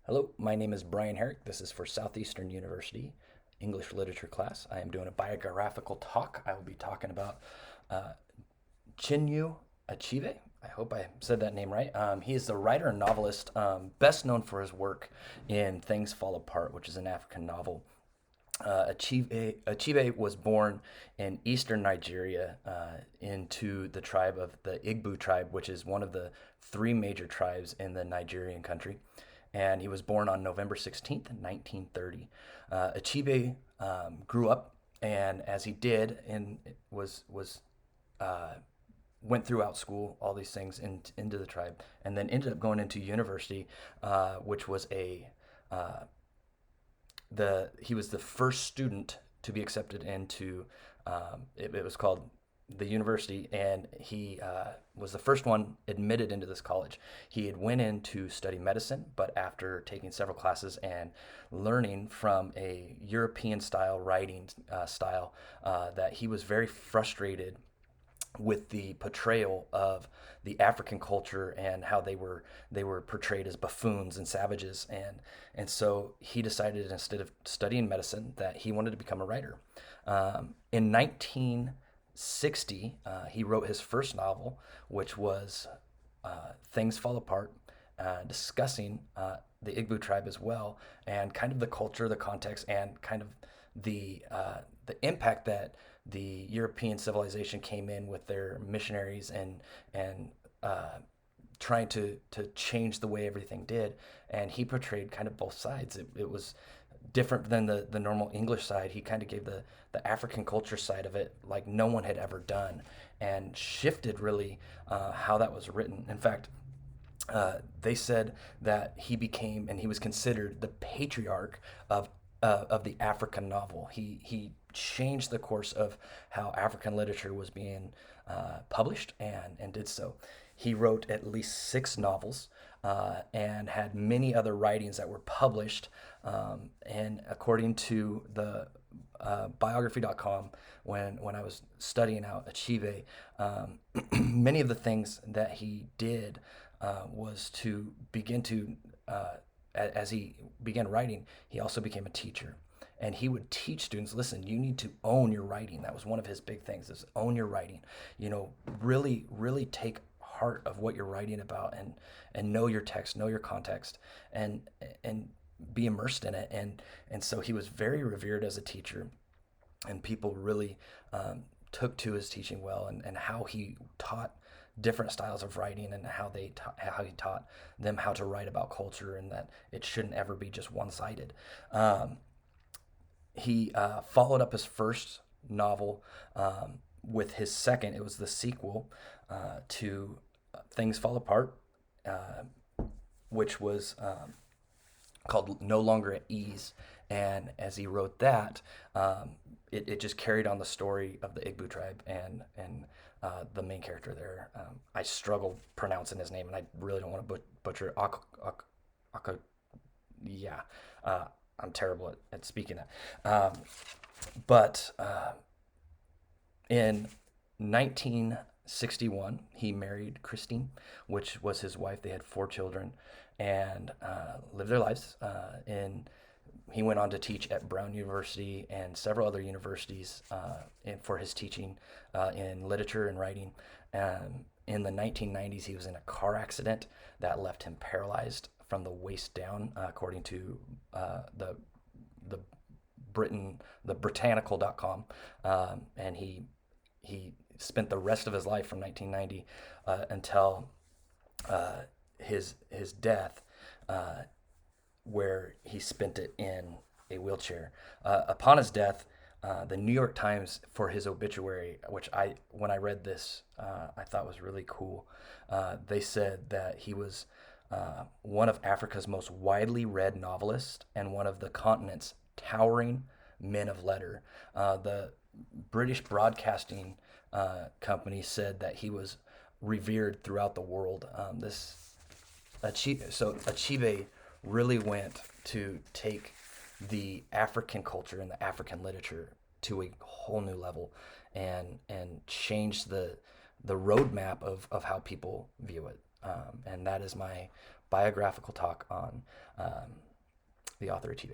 Hello, my name is Brian Herrick. This is for Southeastern University English Literature class. I am doing a biographical talk. I will be talking about uh, Chinua Achebe. I hope I said that name right. He is the writer and novelist, best known for his work in Things Fall Apart, which is an African novel. Achebe was born in eastern Nigeria into the tribe of the Igbo tribe, which is one of the three major tribes in the Nigerian country. And he was born on November 16th, 1930. Achebe grew up, and as he did, and was uh, went throughout school, all these things into the tribe, and then ended up going into university, which was a the he was the first student to be accepted into it was called the university, and he was the first one admitted into this college. He had went in to study medicine, but after taking several classes and learning from a European style writing style, that he was very frustrated with the portrayal of the African culture and how they were portrayed as buffoons and savages, and so he decided, instead of studying medicine, that he wanted to become a writer. In 1960, he wrote his first novel, which was Things Fall Apart, discussing the Igbo tribe as well, and kind of the culture, the context, and kind of the impact that the European civilization came in with their missionaries and trying to change the way everything did. And he portrayed kind of both sides. It was different than the normal English side. He kind of gave the African culture side of it like no one had ever done, and shifted really how that was written. In fact, they said that he became, and he was considered, the patriarch of the African novel. He changed the course of how African literature was being published, and did so. He wrote at least six novels, and had many other writings that were published. And according to the Biography.com, when I was studying out Achebe, many of the things that he did was to begin to, as he began writing, he also became a teacher. And he would teach students, listen, you need to own your writing. That was one of his big things, is own your writing. Really, really take heart of what you're writing about, and know your text, know your context, and be immersed in it. And so he was very revered as a teacher, and people really took to his teaching well, and how he taught different styles of writing, and how he taught them how to write about culture, and that it shouldn't ever be just one-sided. He followed up his first novel with his second. It was the sequel to Things Fall Apart, uh, which was called No Longer at Ease. And as he wrote that, it just carried on the story of the Igbo tribe, and the main character there. I struggle pronouncing his name, and I really don't want to butcher it. Yeah, uh, I'm terrible at speaking that. But in 1961, he married Christine, which was his wife. They had four children, and lived their lives. He went on to teach at Brown University and several other universities, for his teaching in literature and writing. In the 1990s, he was in a car accident that left him paralyzed from the waist down, according to the the Britannical.com. And he spent the rest of his life from 1990 until his death, where he spent it in a wheelchair. Upon his death, the New York Times, for his obituary, which when I read this, I thought was really cool. They said that he was one of Africa's most widely read novelists, and one of the continent's towering men of letter. The British Broadcasting Company said that he was revered throughout the world. Achebe really went to take the African culture and the African literature to a whole new level, and change the roadmap of how people view it. And that is my biographical talk on the author Achebe.